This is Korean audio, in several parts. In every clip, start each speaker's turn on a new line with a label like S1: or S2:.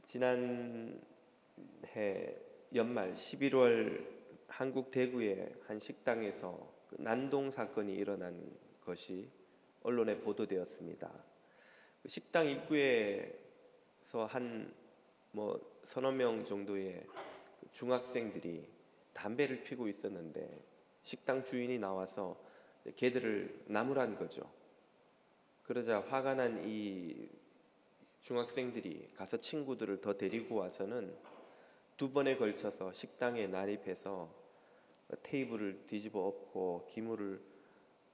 S1: 지난해 연말 11월 한국 대구의 한 식당에서 난동 사건이 일어난 것이 언론에 보도되었습니다. 식당 입구에서 한 서너 명 정도의 중학생들이 담배를 피고 있었는데 식당 주인이 나와서 걔들을 나무란 거죠. 그러자 화가 난 이 중학생들이 가서 친구들을 더 데리고 와서는 두 번에 걸쳐서 식당에 난입해서 테이블을 뒤집어 엎고 기물을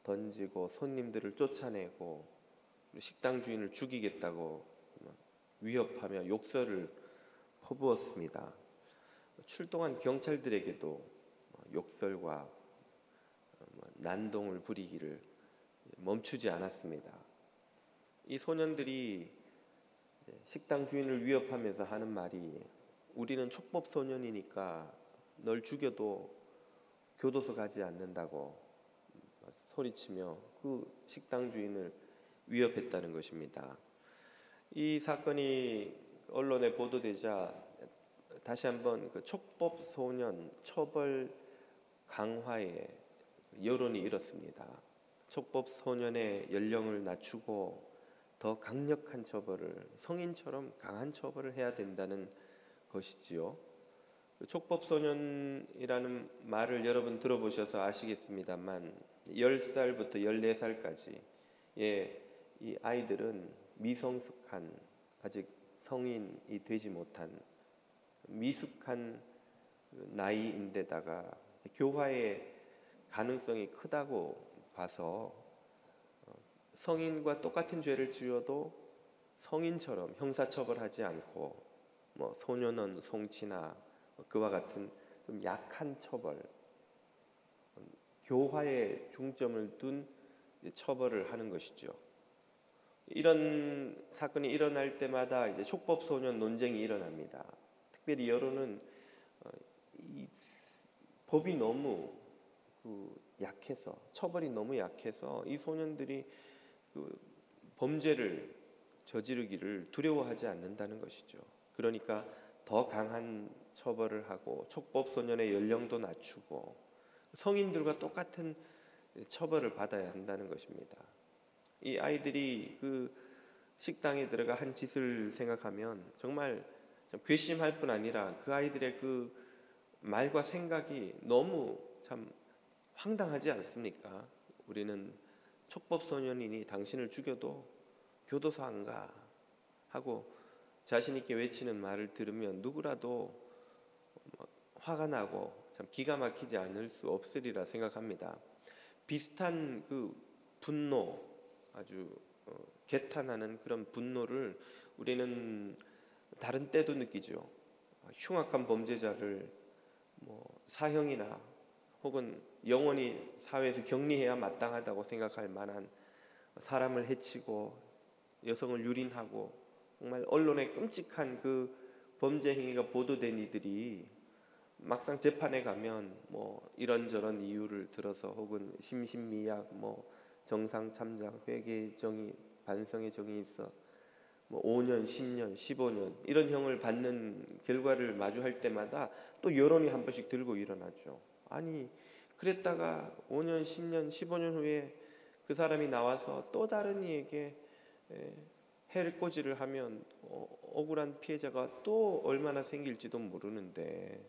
S1: 던지고 손님들을 쫓아내고 식당 주인을 죽이겠다고 위협하며 욕설을 퍼부었습니다. 출동한 경찰들에게도 욕설과 난동을 부리기를 멈추지 않았습니다. 이 소년들이 식당 주인을 위협하면서 하는 말이 우리는 촉법 소년이니까 널 죽여도 교도소 가지 않는다고 소리치며 그 식당 주인을 위협했다는 것입니다. 이 사건이 언론에 보도되자 다시 한번 그 촉법 소년 처벌 강화에 여론이 일었습니다. 촉법 소년의 연령을 낮추고 더 강력한 처벌을, 성인처럼 강한 처벌을 해야 된다는 것이지요. 촉법 소년이라는 말을 여러분 들어보셔서 아시겠습니다만 10살부터 14살까지 이 아이들은 미성숙한, 아직 성인이 되지 못한 미숙한 나이인데다가 교화의 가능성이 크다고 봐서 성인과 똑같은 죄를 지어도 성인처럼 형사처벌하지 않고 소년원 송치나 그와 같은 좀 약한 처벌, 교화에 중점을 둔 처벌을 하는 것이죠. 이런 사건이 일어날 때마다 이제 촉법 소년 논쟁이 일어납니다. 특별히 여론은 이 법이 너무 약해서, 처벌이 너무 약해서 이 소년들이 범죄를 저지르기를 두려워하지 않는다는 것이죠. 그러니까 더 강한 처벌을 하고 촉법 소년의 연령도 낮추고 성인들과 똑같은 처벌을 받아야 한다는 것입니다. 이 아이들이 그 식당에 들어가 한 짓을 생각하면 정말 좀 괘씸할 뿐 아니라 그 아이들의 그 말과 생각이 너무 참 황당하지 않습니까? 우리는 촉법 소년이니 당신을 죽여도 교도소 안 가 하고 자신 있게 외치는 말을 들으면 누구라도 화가 나고 참 기가 막히지 않을 수 없으리라 생각합니다. 비슷한 그 분노, 아주 개탄하는 그런 분노를 우리는 다른 때도 느끼죠. 흉악한 범죄자를 사형이나 혹은 영원히 사회에서 격리해야 마땅하다고 생각할 만한 사람을 해치고 여성을 유린하고 정말 언론에 끔찍한 그 범죄 행위가 보도된 이들이 막상 재판에 가면 이런저런 이유를 들어서 혹은 심신미약, 정상참작, 회개의 정의, 반성의 정의 있어 5년, 10년, 15년 이런 형을 받는 결과를 마주할 때마다 또 여론이 한 번씩 들고 일어나죠. 아니 그랬다가 5년, 10년, 15년 후에 그 사람이 나와서 또 다른 이에게 해를 하면 억울한 피해자가 또 얼마나 생길지도 모르는데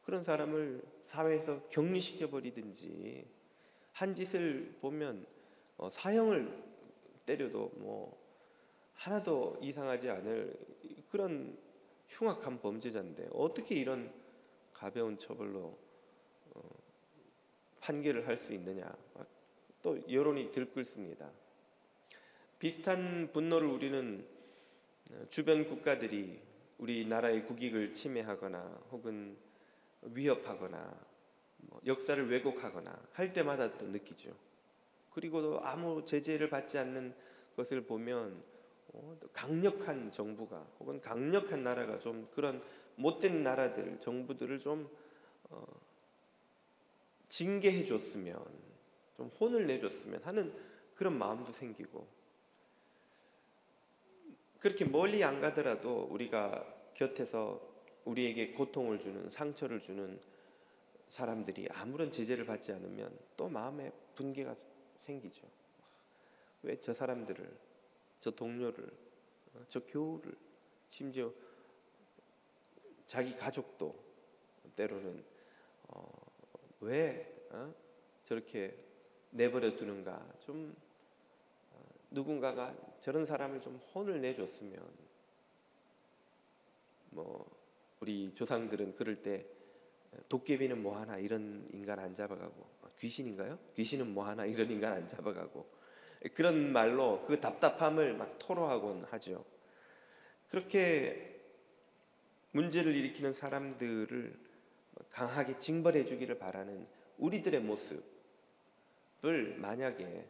S1: 그런 사람을 사회에서 격리시켜 버리든지 한 짓을 보면 사형을 때려도 하나도 이상하지 않을 그런 흉악한 범죄자인데 어떻게 이런 가벼운 처벌로 판결을 할 수 있느냐, 또 여론이 들끓습니다. 비슷한 분노를 우리는 주변 국가들이 우리나라의 국익을 침해하거나 혹은 위협하거나 역사를 왜곡하거나 할 때마다 또 느끼죠. 그리고도 아무 제재를 받지 않는 것을 보면 강력한 정부가 혹은 강력한 나라가 좀 그런 못된 나라들, 정부들을 좀 징계해 줬으면, 좀 혼을 내줬으면 하는 그런 마음도 생기고, 그렇게 멀리 안 가더라도 우리가 곁에서 우리에게 고통을 주는, 상처를 주는 사람들이 아무런 제재를 받지 않으면 또 마음에 분개가 생기죠. 왜 저 사람들을, 저 동료를, 저 교우를, 심지어 자기 가족도 때로는 왜 저렇게 내버려 두는가. 좀 누군가가 저런 사람을 좀 혼을 내줬으면, 우리 조상들은 그럴 때 도깨비는 뭐하나 이런 인간 안 잡아가고, 귀신인가요? 귀신은 뭐하나 이런 인간 안 잡아가고, 그런 말로 그 답답함을 막 토로하곤 하죠. 그렇게 문제를 일으키는 사람들을 강하게 징벌해 주기를 바라는 우리들의 모습을 만약에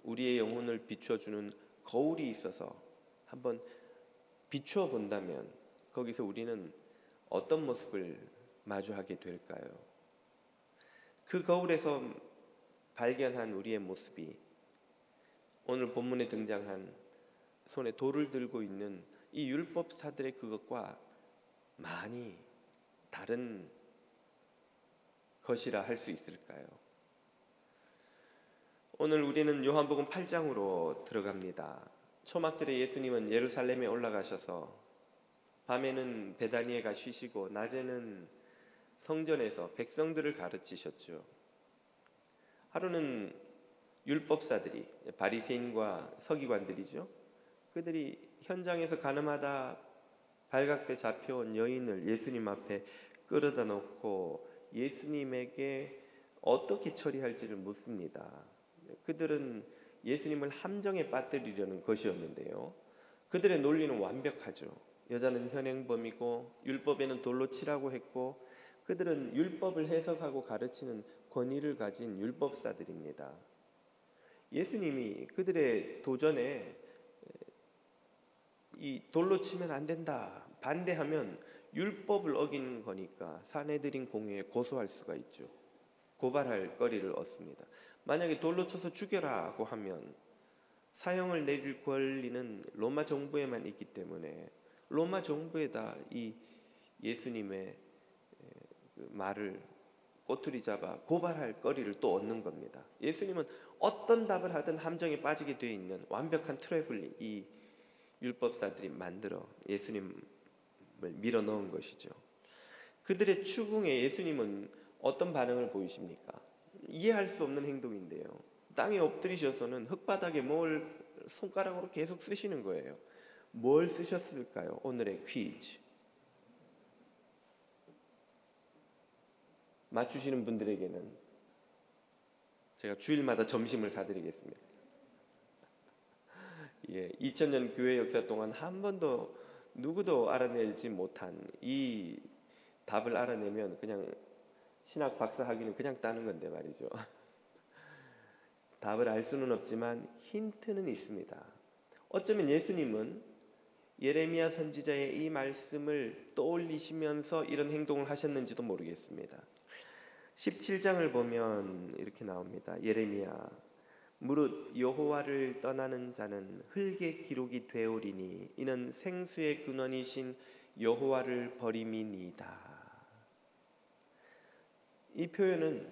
S1: 우리의 영혼을 비춰주는 거울이 있어서 한번 비추어 본다면 거기서 우리는 어떤 모습을 마주하게 될까요? 그 거울에서 발견한 우리의 모습이 오늘 본문에 등장한 손에 돌을 들고 있는 이 율법사들의 그것과 많이 다른 것이라 할 수 있을까요? 오늘 우리는 요한복음 8장으로 들어갑니다. 초막절에 예수님은 예루살렘에 올라가셔서 밤에는 베다니에 가 쉬시고 낮에는 성전에서 백성들을 가르치셨죠. 하루는 율법사들이, 바리새인과 서기관들이죠. 그들이 현장에서 가늠하다 발각돼 잡혀온 여인을 예수님 앞에 끌어다 놓고 예수님에게 어떻게 처리할지를 묻습니다. 그들은 예수님을 함정에 빠뜨리려는 것이었는데요. 그들의 논리는 완벽하죠. 여자는 현행범이고 율법에는 돌로 치라고 했고, 그들은 율법을 해석하고 가르치는 권위를 가진 율법사들입니다. 예수님이 그들의 도전에 이 돌로 치면 안 된다 반대하면 율법을 어긴 거니까 사내들인 공회에 고소할 수가 있죠. 고발할 거리를 얻습니다. 만약에 돌로 쳐서 죽여라고 하면 사형을 내릴 권리는 로마 정부에만 있기 때문에 로마 정부에다 이 예수님의 말을 꼬투리 잡아 고발할 거리를 또 얻는 겁니다. 예수님은 어떤 답을 하든 함정에 빠지게 되어 있는 완벽한 트랩을 이 율법사들이 만들어 예수님을 밀어 넣은 것이죠. 그들의 추궁에 예수님은 어떤 반응을 보이십니까? 이해할 수 없는 행동인데요. 땅에 엎드리셔서는 흙바닥에 뭘 손가락으로 계속 쓰시는 거예요. 뭘 쓰셨을까요? 오늘의 퀴즈. 맞추시는 분들에게는 제가 주일마다 점심을 사드리겠습니다. 2000년 교회 역사 동안 한 번도 누구도 알아내지 못한 이 답을 알아내면 그냥 신학 박사 학위는 그냥 따는 건데 말이죠. 답을 알 수는 없지만 힌트는 있습니다. 어쩌면 예수님은 예레미야 선지자의 이 말씀을 떠올리시면서 이런 행동을 하셨는지도 모르겠습니다. 17장을 보면 이렇게 나옵니다. 예레미야, 무릇 여호와를 떠나는 자는 흙의 기록이 되오리니 이는 생수의 근원이신 여호와를 버림이니이다. 이 표현은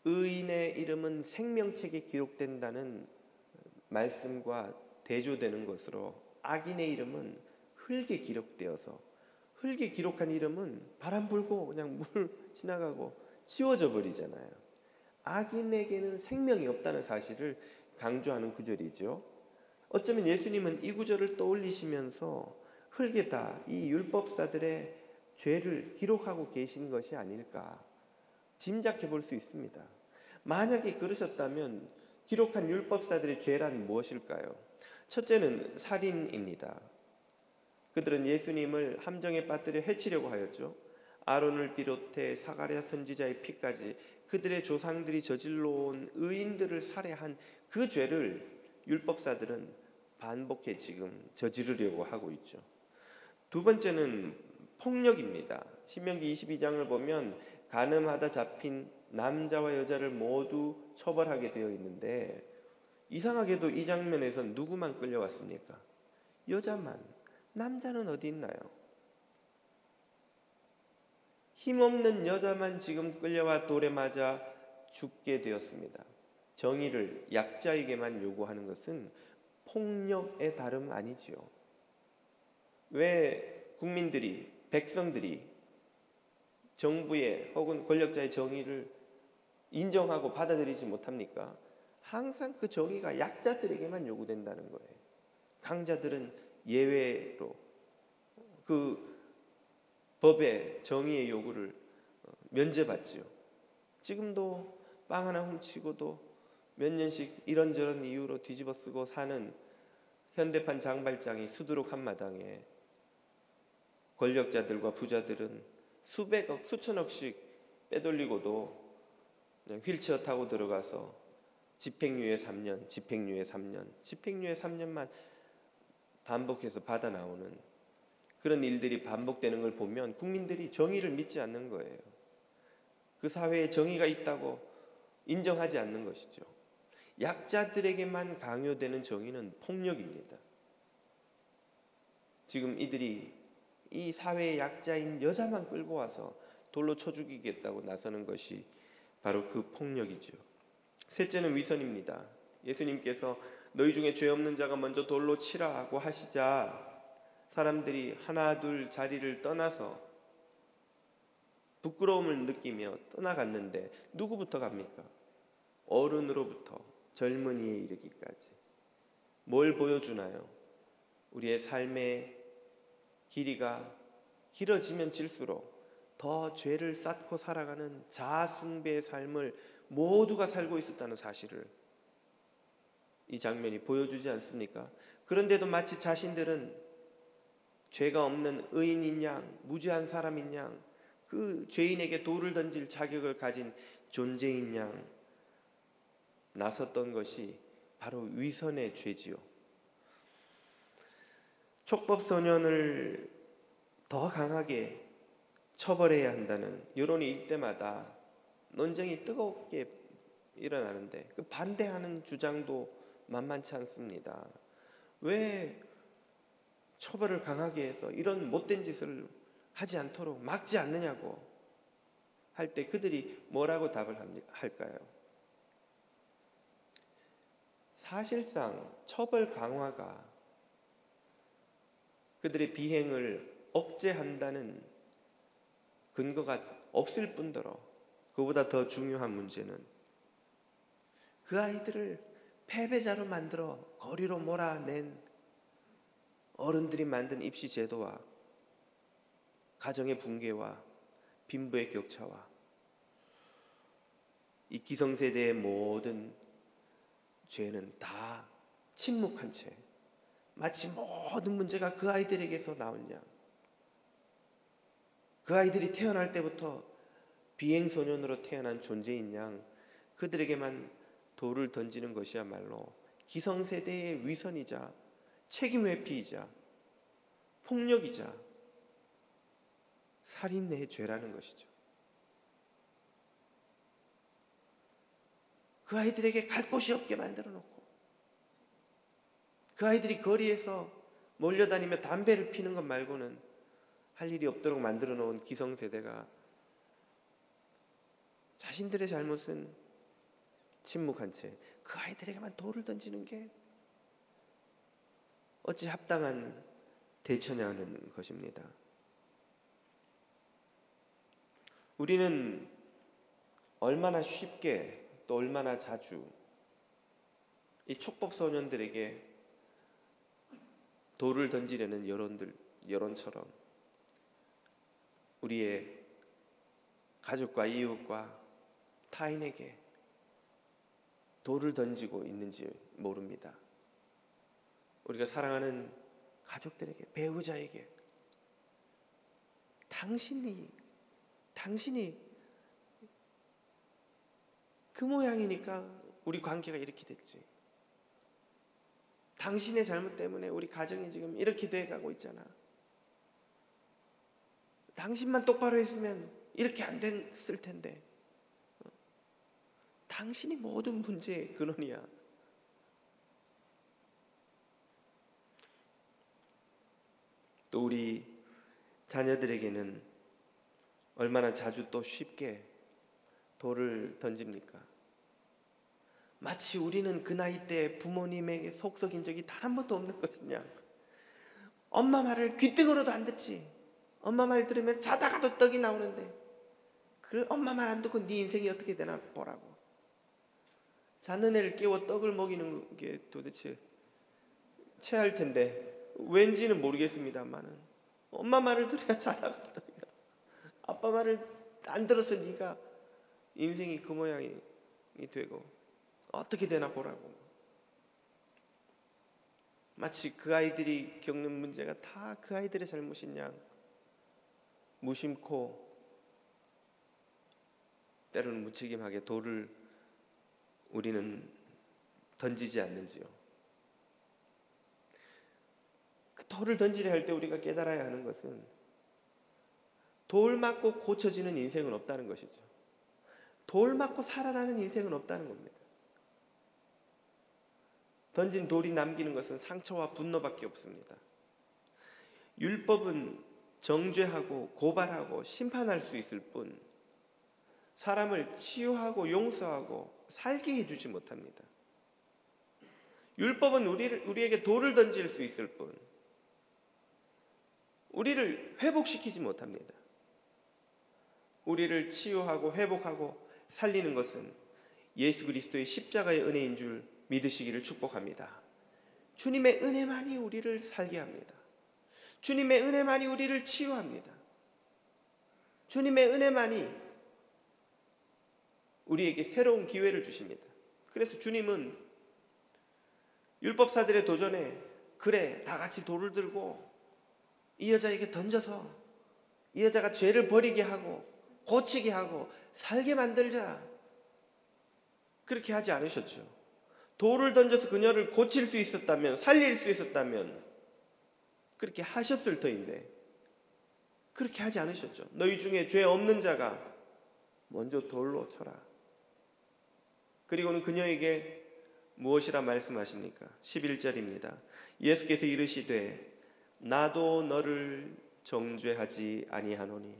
S1: 의인의 이름은 생명책에 기록된다는 말씀과 대조되는 것으로 악인의 이름은 흙에 기록되어서, 흙에 기록한 이름은 바람 불고 그냥 물 지나가고 지워져 버리잖아요. 악인에게는 생명이 없다는 사실을 강조하는 구절이죠. 어쩌면 예수님은 이 구절을 떠올리시면서 흙에다 이 율법사들의 죄를 기록하고 계신 것이 아닐까 짐작해 볼 수 있습니다. 만약에 그러셨다면 기록한 율법사들의 죄란 무엇일까요? 첫째는 살인입니다. 그들은 예수님을 함정에 빠뜨려 해치려고 하였죠. 아론을 비롯해 사가랴 선지자의 피까지 그들의 조상들이 저질러온 의인들을 살해한 그 죄를 율법사들은 반복해 지금 저지르려고 하고 있죠. 두 번째는 폭력입니다. 신명기 22장을 보면 간음하다 잡힌 남자와 여자를 모두 처벌하게 되어 있는데 이상하게도 이 장면에서 누구만 끌려왔습니까? 여자만. 남자는 어디 있나요? 힘없는 여자만 지금 끌려와 돌에 맞아 죽게 되었습니다. 정의를 약자에게만 요구하는 것은 폭력의 다름 아니지요. 왜 국민들이, 백성들이 정부의 혹은 권력자의 정의를 인정하고 받아들이지 못합니까? 항상 그 정의가 약자들에게만 요구된다는 거예요. 강자들은 예외로 그 법의 정의의 요구를 면제받지요. 지금도 빵 하나 훔치고도 몇 년씩 이런저런 이유로 뒤집어 쓰고 사는 현대판 장발장이 수두룩 한마당에 권력자들과 부자들은 수백억, 수천억씩 빼돌리고도 휠체어 타고 들어가서 집행유예 3년, 집행유예 3년, 집행유예 3년만 반복해서 받아 나오는 그런 일들이 반복되는 걸 보면 국민들이 정의를 믿지 않는 거예요. 그 사회에 정의가 있다고 인정하지 않는 것이죠. 약자들에게만 강요되는 정의는 폭력입니다. 지금 이들이 이 사회의 약자인 여자만 끌고 와서 돌로 쳐 죽이겠다고 나서는 것이 바로 그 폭력이죠. 셋째는 위선입니다. 예수님께서 너희 중에 죄 없는 자가 먼저 돌로 치라고 하시자 사람들이 하나 둘 자리를 떠나서 부끄러움을 느끼며 떠나갔는데 누구부터 갑니까? 어른으로부터 젊은이에 이르기까지. 뭘 보여주나요? 우리의 삶의 길이가 길어지면 질수록 더 죄를 쌓고 살아가는 자아숭배의 삶을 모두가 살고 있었다는 사실을 이 장면이 보여주지 않습니까? 그런데도 마치 자신들은 죄가 없는 의인인 양, 무죄한 사람인 양, 그 죄인에게 돌을 던질 자격을 가진 존재인 양 나섰던 것이 바로 위선의 죄지요. 촉법소년을 더 강하게 처벌해야 한다는 여론이 일때마다 논쟁이 뜨겁게 일어나는데 그 반대하는 주장도 만만치 않습니다. 왜 처벌을 강하게 해서 이런 못된 짓을 하지 않도록 막지 않느냐고 할 때 그들이 뭐라고 답을 할까요? 사실상 처벌 강화가 그들의 비행을 억제한다는 근거가 없을 뿐더러 그보다 더 중요한 문제는 그 아이들을 패배자로 만들어 거리로 몰아낸 어른들이 만든 입시 제도와 가정의 붕괴와 빈부의 격차와 이 기성세대의 모든 죄는 다 침묵한 채 마치 모든 문제가 그 아이들에게서 나온 양, 그 아이들이 태어날 때부터 비행소년으로 태어난 존재인 양 그들에게만 돌을 던지는 것이야말로 기성세대의 위선이자 책임회피이자 폭력이자 살인의 죄라는 것이죠. 그 아이들에게 갈 곳이 없게 만들어 놓고 그 아이들이 거리에서 몰려다니며 담배를 피는 것 말고는 할 일이 없도록 만들어 놓은 기성세대가 자신들의 잘못은 침묵한 채 그 아이들에게만 돌을 던지는 게 어찌 합당한 대처냐는 것입니다. 우리는 얼마나 쉽게 또 얼마나 자주 이 촉법소년들에게 돌을 던지려는 여론처럼 우리의 가족과 이웃과 타인에게 돌을 던지고 있는지 모릅니다. 우리가 사랑하는 가족들에게, 배우자에게 당신이 그 모양이니까 우리 관계가 이렇게 됐지. 당신의 잘못 때문에 우리 가정이 지금 이렇게 돼가고 있잖아. 당신만 똑바로 했으면 이렇게 안 됐을 텐데. 당신이 모든 문제의 근원이야. 또 우리 자녀들에게는 얼마나 자주 또 쉽게 돌을 던집니까? 마치 우리는 그 나이 때 부모님에게 속 썩인 적이 단 한 번도 없는 것이냐. 엄마 말을 귀등으로도 안 듣지. 엄마 말 들으면 자다가도 떡이 나오는데 그 엄마 말 안 듣고 네 인생이 어떻게 되나 보라고. 자는 애를 깨워 떡을 먹이는 게 도대체 체할 텐데 왠지는 모르겠습니다만은 엄마 말을 들어야 자다가도 떡이 나. 아빠 말을 안 들어서 네가 인생이 그 모양이 되고 어떻게 되나 보라고. 마치 그 아이들이 겪는 문제가 다 그 아이들의 잘못인 양 무심코 때로는 무책임하게 돌을 우리는 던지지 않는지요. 그 돌을 던지려 할 때 우리가 깨달아야 하는 것은 돌 맞고 고쳐지는 인생은 없다는 것이죠. 돌 맞고 살아나는 인생은 없다는 겁니다. 던진 돌이 남기는 것은 상처와 분노밖에 없습니다. 율법은 정죄하고 고발하고 심판할 수 있을 뿐 사람을 치유하고 용서하고 살게 해주지 못합니다. 율법은 우리에게 돌을 던질 수 있을 뿐 우리를 회복시키지 못합니다. 우리를 치유하고 회복하고 살리는 것은 예수 그리스도의 십자가의 은혜인 줄 믿으시기를 축복합니다. 주님의 은혜만이 우리를 살게 합니다. 주님의 은혜만이 우리를 치유합니다. 주님의 은혜만이 우리에게 새로운 기회를 주십니다. 그래서 주님은 율법사들의 도전에 그래 다 같이 돌을 들고 이 여자에게 던져서 이 여자가 죄를 버리게 하고 고치게 하고 살게 만들자 그렇게 하지 않으셨죠. 돌을 던져서 그녀를 고칠 수 있었다면 살릴 수 있었다면 그렇게 하셨을 터인데 그렇게 하지 않으셨죠. 너희 중에 죄 없는 자가 먼저 돌로 쳐라. 그리고는 그녀에게 무엇이라 말씀하십니까? 11절입니다. 예수께서 이르시되 나도 너를 정죄하지 아니하노니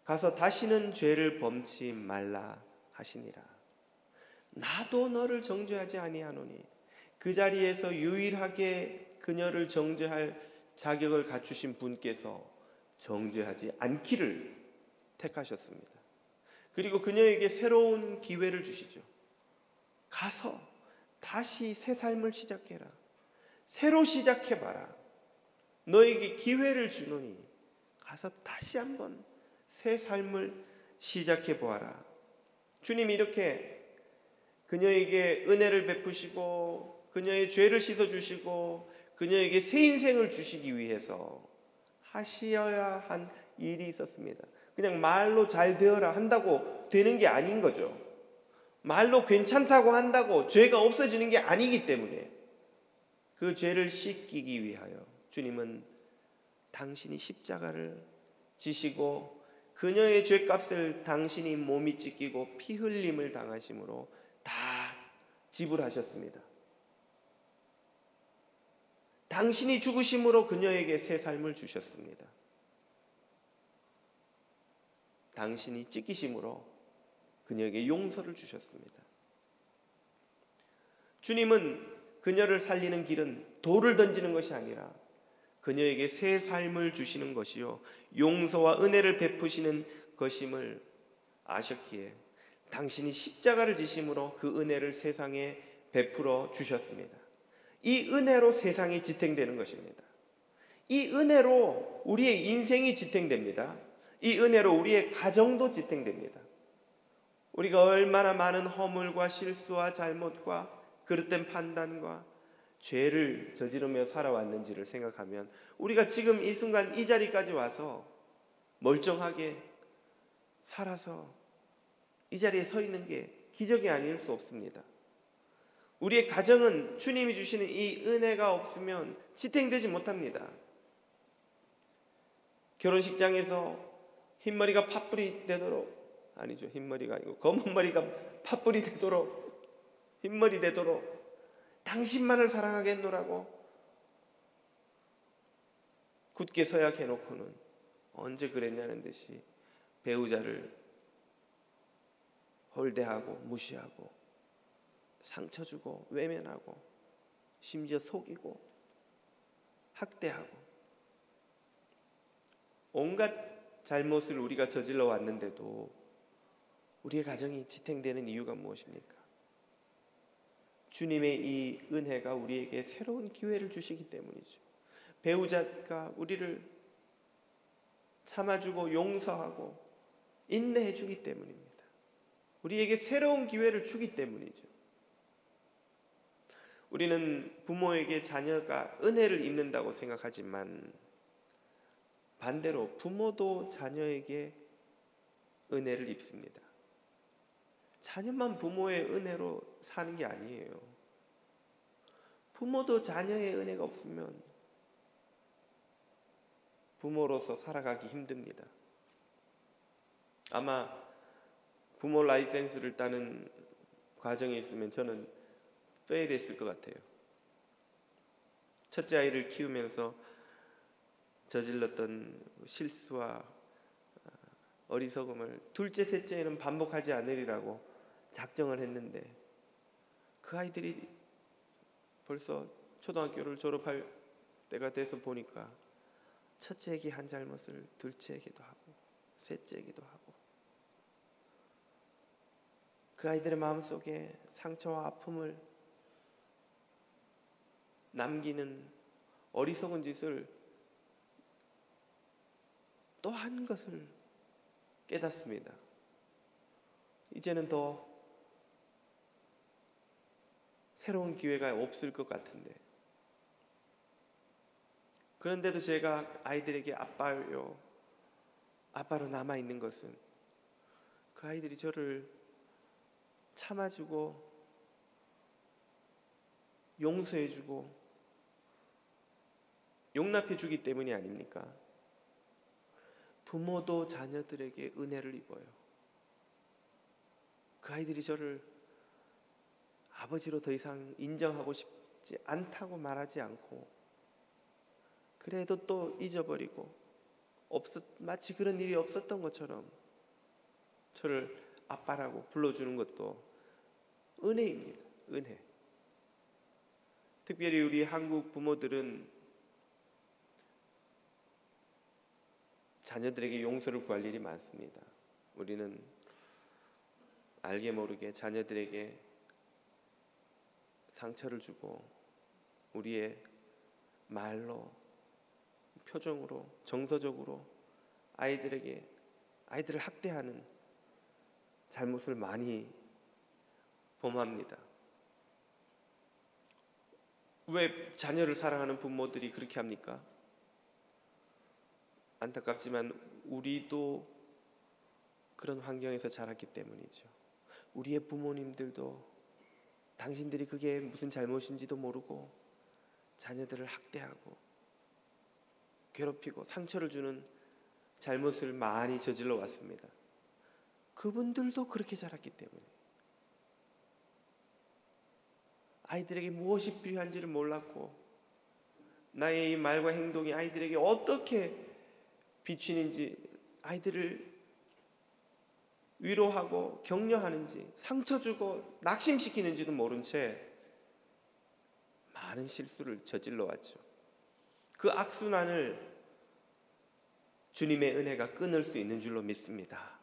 S1: 가서 다시는 죄를 범치 말라 하시니라. 나도 너를 정죄하지 아니하노니 그 자리에서 유일하게 그녀를 정죄할 자격을 갖추신 분께서 정죄하지 않기를 택하셨습니다. 그리고 그녀에게 새로운 기회를 주시죠. 가서 다시 새 삶을 시작해라. 새로 시작해봐라. 너에게 기회를 주노니 가서 다시 한번 새 삶을 시작해보아라. 주님이 이렇게 그녀에게 은혜를 베푸시고 그녀의 죄를 씻어주시고 그녀에게 새 인생을 주시기 위해서 하셔야 한 일이 있었습니다. 그냥 말로 잘 되어라 한다고 되는 게 아닌 거죠. 말로 괜찮다고 한다고 죄가 없어지는 게 아니기 때문에 그 죄를 씻기기 위하여 주님은 당신이 십자가를 지시고 그녀의 죄값을 당신이 몸이 찢기고 피 흘림을 당하심으로 다 지불하셨습니다. 당신이 죽으심으로 그녀에게 새 삶을 주셨습니다. 당신이 찢기심으로 그녀에게 용서를 주셨습니다. 주님은 그녀를 살리는 길은 돌을 던지는 것이 아니라 그녀에게 새 삶을 주시는 것이요 용서와 은혜를 베푸시는 것임을 아셨기에 당신이 십자가를 지심으로 그 은혜를 세상에 베풀어 주셨습니다. 이 은혜로 세상이 지탱되는 것입니다. 이 은혜로 우리의 인생이 지탱됩니다. 이 은혜로 우리의 가정도 지탱됩니다. 우리가 얼마나 많은 허물과 실수와 잘못과 그릇된 판단과 죄를 저지르며 살아왔는지를 생각하면 우리가 지금 이 순간 이 자리까지 와서 멀쩡하게 살아서 이 자리에 서 있는 게 기적이 아닐 수 없습니다. 우리의 가정은 주님이 주시는 이 은혜가 없으면 지탱되지 못합니다. 결혼식장에서 흰머리가 팥불이 되도록, 아니죠, 흰머리가 아니고 검은 머리가 팥불이 되도록, 흰머리 되도록 당신만을 사랑하겠노라고 굳게 서약해놓고는 언제 그랬냐는 듯이 배우자를 홀대하고 무시하고 상처 주고 외면하고 심지어 속이고 학대하고 온갖 잘못을 우리가 저질러 왔는데도 우리의 가정이 지탱되는 이유가 무엇입니까? 주님의 이 은혜가 우리에게 새로운 기회를 주시기 때문이죠. 배우자가 우리를 참아주고 용서하고 인내해 주기 때문입니다. 우리에게 새로운 기회를 주기 때문이죠. 우리는 부모에게 자녀가 은혜를 입는다고 생각하지만 반대로 부모도 자녀에게 은혜를 입습니다. 자녀만 부모의 은혜로 사는 게 아니에요. 부모도 자녀의 은혜가 없으면 부모로서 살아가기 힘듭니다. 아마 부모 라이센스를 따는 과정에 있으면 저는 페일했을 것 같아요. 첫째 아이를 키우면서 저질렀던 실수와 어리석음을 둘째, 셋째에는 반복하지 않으리라고 작정을 했는데 그 아이들이 벌써 초등학교를 졸업할 때가 돼서 보니까 첫째에게 한 잘못을 둘째에게도 하고 셋째에게도 하고 그 아이들의 마음속에 상처와 아픔을 남기는 어리석은 짓을 또 한 것을 깨닫습니다. 이제는 더 새로운 기회가 없을 것 같은데 그런데도 제가 아이들에게 아빠로 남아있는 것은 그 아이들이 저를 참아주고 용서해주고 용납해주기 때문이 아닙니까? 부모도 자녀들에게 은혜를 입어요. 그 아이들이 저를 아버지로 더 이상 인정하고 싶지 않다고 말하지 않고 그래도 또 잊어버리고 마치 그런 일이 없었던 것처럼 저를 아빠라고 불러주는 것도 은혜입니다. 은혜. 특별히 우리 한국 부모들은 자녀들에게 용서를 구할 일이 많습니다. 우리는 알게 모르게 자녀들에게 상처를 주고 우리의 말로, 표정으로, 정서적으로 아이들을 학대하는 잘못을 많이 범합니다. 왜 자녀를 사랑하는 부모들이 그렇게 합니까? 안타깝지만 우리도 그런 환경에서 자랐기 때문이죠. 우리의 부모님들도 당신들이 그게 무슨 잘못인지도 모르고 자녀들을 학대하고 괴롭히고 상처를 주는 잘못을 많이 저질러 왔습니다. 그분들도 그렇게 자랐기 때문에 아이들에게 무엇이 필요한지를 몰랐고 나의 이 말과 행동이 아이들에게 어떻게 비추는지 아이들을 위로하고 격려하는지 상처 주고 낙심시키는지도 모른 채 많은 실수를 저질러 왔죠. 그 악순환을 주님의 은혜가 끊을 수 있는 줄로 믿습니다.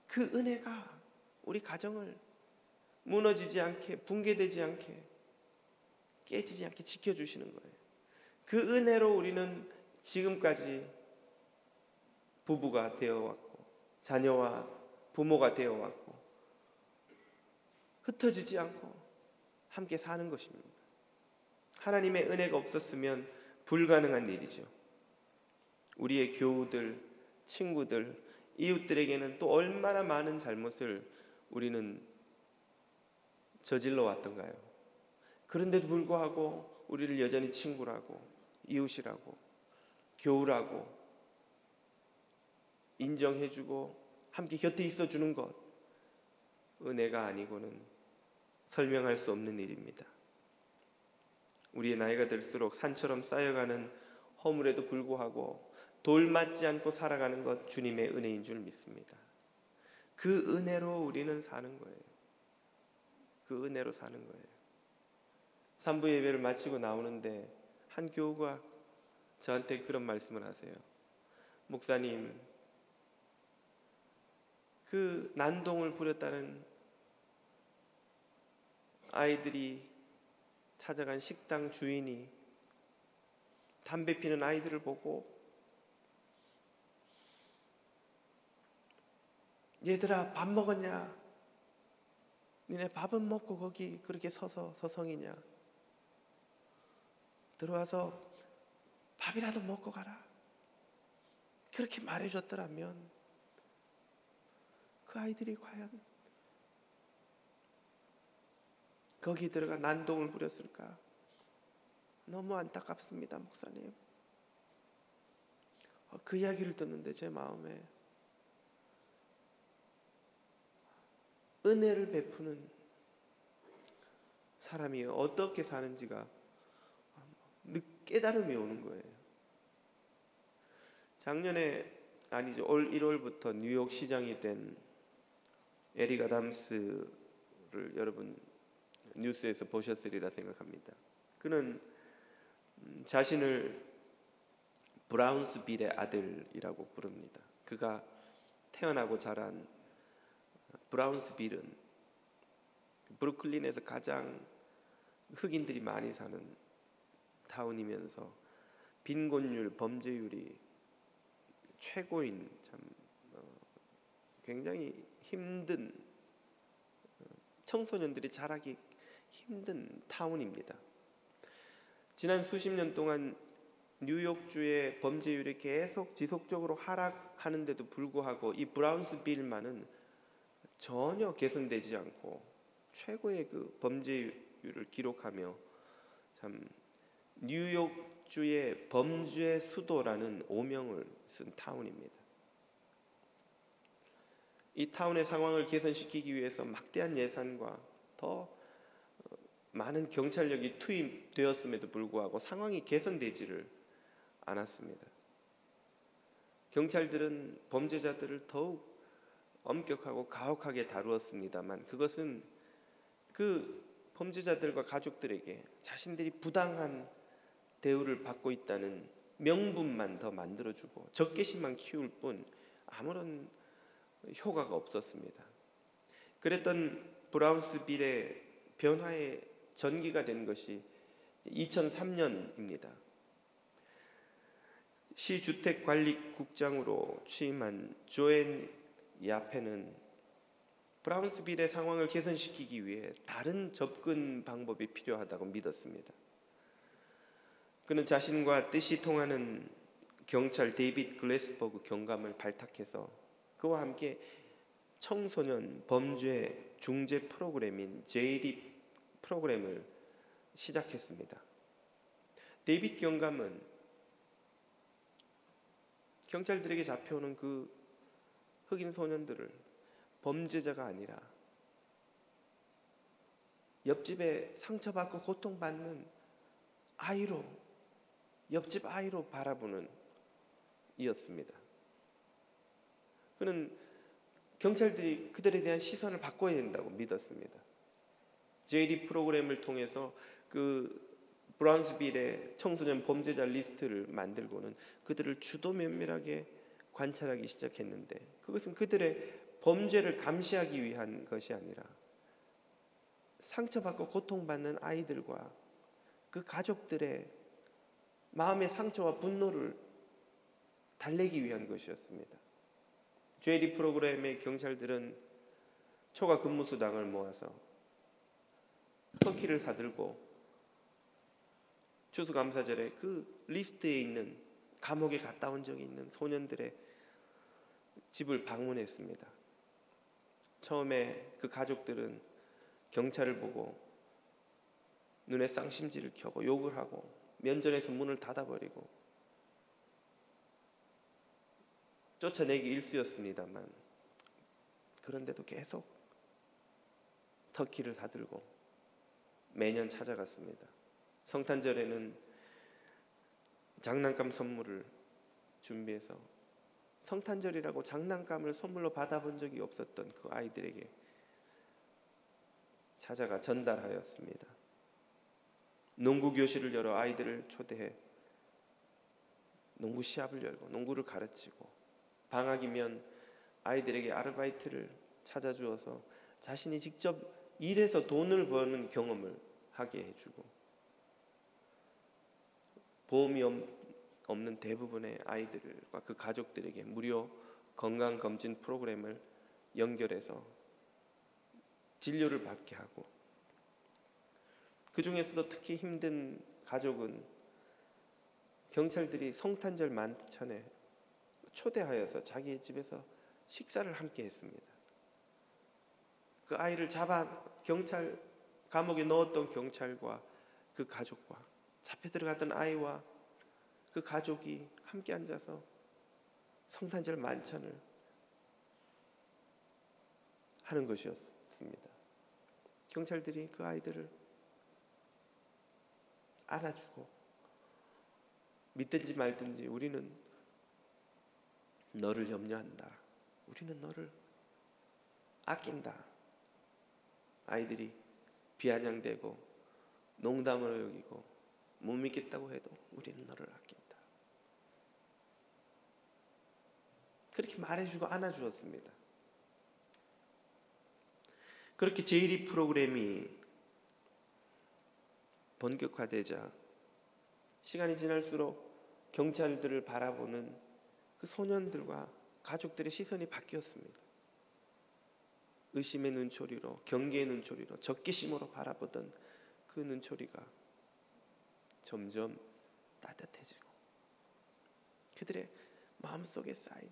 S1: 그 은혜가 우리 가정을 무너지지 않게 붕괴되지 않게 깨지지 않게 지켜주시는 거예요. 그 은혜로 우리는 지금까지 부부가 되어왔고 자녀와 부모가 되어왔고 흩어지지 않고 함께 사는 것입니다. 하나님의 은혜가 없었으면 불가능한 일이죠. 우리의 교우들, 친구들, 이웃들에게는 또 얼마나 많은 잘못을 우리는 저질러 왔던가요? 그런데도 불구하고 우리를 여전히 친구라고, 이웃이라고, 교우라고 인정해주고 함께 곁에 있어주는 것, 은혜가 아니고는 설명할 수 없는 일입니다. 우리의 나이가 들수록 산처럼 쌓여가는 허물에도 불구하고 돌 맞지 않고 살아가는 것 주님의 은혜인 줄 믿습니다. 그 은혜로 우리는 사는 거예요. 그 은혜로 사는 거예요. 3부 예배를 마치고 나오는데 한 교우가 저한테 그런 말씀을 하세요. 목사님, 그 난동을 부렸다는 아이들이 찾아간 식당 주인이 담배 피는 아이들을 보고 얘들아 밥 먹었냐? 니네 밥은 먹고 거기 그렇게 서서 서성이냐? 들어와서 밥이라도 먹고 가라. 그렇게 말해줬더라면 그 아이들이 과연 거기 들어가 난동을 부렸을까? 너무 안타깝습니다, 목사님. 그 이야기를 듣는데 제 마음에 은혜를 베푸는 사람이 어떻게 사는지가 깨달음이 오는 거예요. 작년에 아니죠, 올 1월부터 뉴욕 시장이 된 에릭 아담스를 여러분 뉴스에서 보셨으리라 생각합니다. 그는 자신을 브라운스빌의 아들이라고 부릅니다. 그가 태어나고 자란 브라운스빌은 브루클린에서 가장 흑인들이 많이 사는 타운이면서 빈곤율, 범죄율이 최고인 참 굉장히 힘든, 청소년들이 자라기 힘든 타운입니다. 지난 수십 년 동안 뉴욕주의 범죄율이 계속 지속적으로 하락하는데도 불구하고 이 브라운스빌만은 전혀 개선되지 않고 최고의 그 범죄율을 기록하며 참 뉴욕주의 범죄 수도라는 오명을 쓴 타운입니다. 이 타운의 상황을 개선시키기 위해서 막대한 예산과 더 많은 경찰력이 투입되었음에도 불구하고 상황이 개선되지를 않았습니다. 경찰들은 범죄자들을 더욱 엄격하고 가혹하게 다루었습니다만 그것은 그 범죄자들과 가족들에게 자신들이 부당한 대우를 받고 있다는 명분만 더 만들어주고 적개심만 키울 뿐 아무런 효과가 없었습니다. 그랬던 브라운스빌의 변화의 전기가 된 것이 2003년입니다. 시주택관리국장으로 취임한 조앤 야페는 브라운스빌의 상황을 개선시키기 위해 다른 접근 방법이 필요하다고 믿었습니다. 그는 자신과 뜻이 통하는 경찰 데이빗 글래스버그 경감을 발탁해서 그와 함께 청소년 범죄 중재 프로그램인 제이립 프로그램을 시작했습니다. 데이빗 경감은 경찰들에게 잡혀오는 그 흑인 소년들을 범죄자가 아니라 옆집에 상처받고 고통받는 아이로, 옆집 아이로 바라보는 이었습니다. 그는 경찰들이 그들에 대한 시선을 바꿔야 된다고 믿었습니다. 제이리 프로그램을 통해서 그 브라운스빌의 청소년 범죄자 리스트를 만들고는 그들을 주도 면밀하게 관찰하기 시작했는데 그것은 그들의 범죄를 감시하기 위한 것이 아니라 상처받고 고통받는 아이들과 그 가족들의 마음의 상처와 분노를 달래기 위한 것이었습니다. 제이리 프로그램의 경찰들은 초과 근무수당을 모아서 터키를 사들고 추수감사절에 그 리스트에 있는 감옥에 갔다 온 적이 있는 소년들의 집을 방문했습니다. 처음에 그 가족들은 경찰을 보고 눈에 쌍심지를 켜고 욕을 하고 면전에서 문을 닫아버리고 쫓아내기 일쑤였습니다만 그런데도 계속 터키를 사들고 매년 찾아갔습니다. 성탄절에는 장난감 선물을 준비해서 성탄절이라고 장난감을 선물로 받아본 적이 없었던 그 아이들에게 찾아가 전달하였습니다. 농구 교실을 열어 아이들을 초대해 농구 시합을 열고 농구를 가르치고, 방학이면 아이들에게 아르바이트를 찾아주어서 자신이 직접 일해서 돈을 버는 경험을 하게 해주고, 보험이 없는 대부분의 아이들과 그 가족들에게 무료 건강검진 프로그램을 연결해서 진료를 받게 하고, 그 중에서도 특히 힘든 가족은 경찰들이 성탄절 만찬에 초대하여서 자기 집에서 식사를 함께 했습니다. 그 아이를 잡아 경찰 감옥에 넣었던 경찰과 그 가족과 잡혀 들어갔던 아이와 그 가족이 함께 앉아서 성탄절 만찬을 하는 것이었습니다. 경찰들이 그 아이들을 안아주고, 믿든지 말든지 우리는 너를 염려한다, 우리는 너를 아낀다. 아이들이 비아냥대고 농담으로 여기고 못 믿겠다고 해도 우리는 너를 아낀다, 그렇게 말해주고 안아주었습니다. 그렇게 제1이 프로그램이 본격화되자 시간이 지날수록 경찰들을 바라보는 그 소년들과 가족들의 시선이 바뀌었습니다. 의심의 눈초리로, 경계의 눈초리로, 적개심으로 바라보던 그 눈초리가 점점 따뜻해지고, 그들의 마음속에 쌓인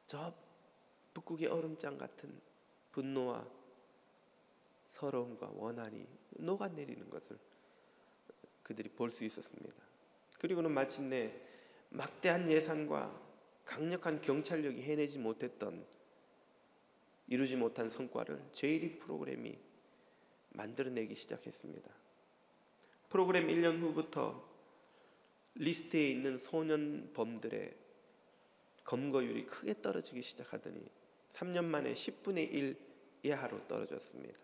S1: 저 북극의 얼음장 같은 분노와 서러움과 원한이 녹아내리는 것을 그들이 볼 수 있었습니다. 그리고는 마침내 막대한 예산과 강력한 경찰력이 해내지 못했던, 이루지 못한 성과를 제1이 프로그램이 만들어내기 시작했습니다. 프로그램 1년 후부터 리스트에 있는 소년범들의 검거율이 크게 떨어지기 시작하더니 3년 만에 10분의 1 이하로 떨어졌습니다.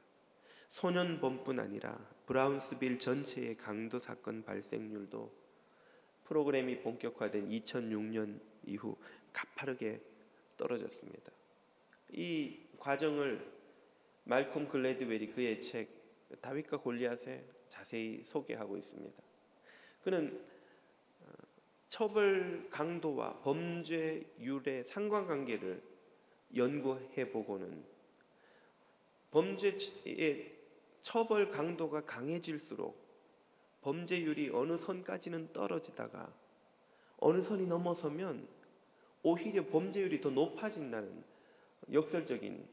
S1: 소년범뿐 아니라 브라운스빌 전체의 강도 사건 발생률도 프로그램이 본격화된 2006년 이후 가파르게 떨어졌습니다. 이 과정을 말콤 글래드웰이 그의 책 다윗과 골리앗에 자세히 소개하고 있습니다. 그는 처벌 강도와 범죄율의 상관관계를 연구해보고는 범죄의 처벌 강도가 강해질수록 범죄율이 어느 선까지는 떨어지다가 어느 선이 넘어서면 오히려 범죄율이 더 높아진다는 역설적인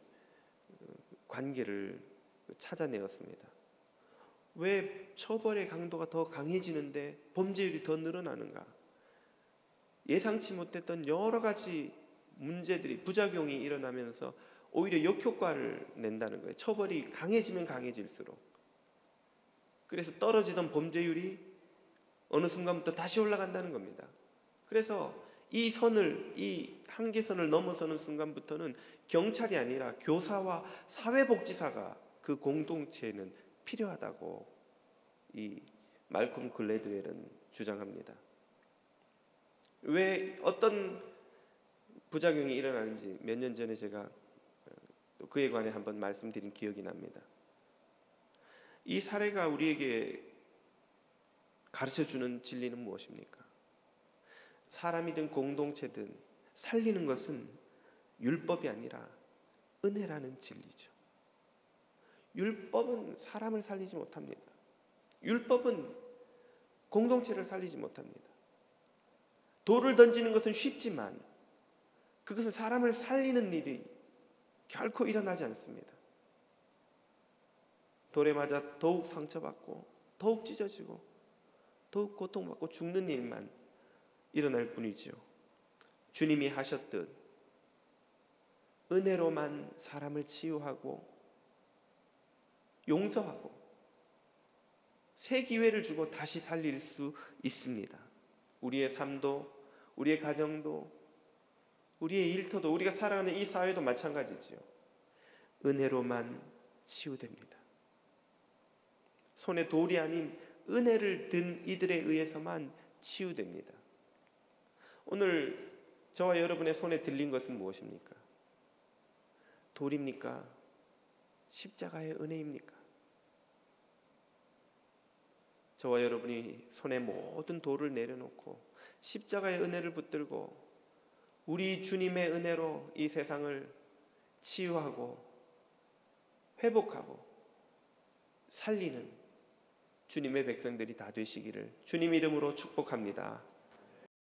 S1: 관계를 찾아내었습니다. 왜 처벌의 강도가 더 강해지는데 범죄율이 더 늘어나는가? 예상치 못했던 여러 가지 문제들이, 부작용이 일어나면서 오히려 역효과를 낸다는 거예요. 처벌이 강해지면 강해질수록. 그래서 떨어지던 범죄율이 어느 순간부터 다시 올라간다는 겁니다. 그래서 이 한계선을 넘어서는 순간부터는 경찰이 아니라 교사와 사회복지사가 그 공동체에는 필요하다고 이 말콤 글래드웰은 주장합니다. 왜 어떤 부작용이 일어나는지 몇 년 전에 제가 또 그에 관해 한번 말씀드린 기억이 납니다. 이 사례가 우리에게 가르쳐주는 진리는 무엇입니까? 사람이든 공동체든 살리는 것은 율법이 아니라 은혜라는 진리죠. 율법은 사람을 살리지 못합니다. 율법은 공동체를 살리지 못합니다. 돌을 던지는 것은 쉽지만 그것은 사람을 살리는 일이 결코 일어나지 않습니다. 돌에 맞아 더욱 상처받고 더욱 찢어지고 더욱 고통받고 죽는 일만 일어날 뿐이지요. 주님이 하셨듯 은혜로만 사람을 치유하고 용서하고 새 기회를 주고 다시 살릴 수 있습니다. 우리의 삶도, 우리의 가정도, 우리의 일터도, 우리가 살아가는 이 사회도 마찬가지지요. 은혜로만 치유됩니다. 손에 돌이 아닌 은혜를 든 이들에 의해서만 치유됩니다. 오늘 저와 여러분의 손에 들린 것은 무엇입니까? 돌입니까? 십자가의 은혜입니까? 저와 여러분이 손에 모든 돌을 내려놓고 십자가의 은혜를 붙들고 우리 주님의 은혜로 이 세상을 치유하고 회복하고 살리는 주님의 백성들이 다 되시기를 주님 이름으로 축복합니다.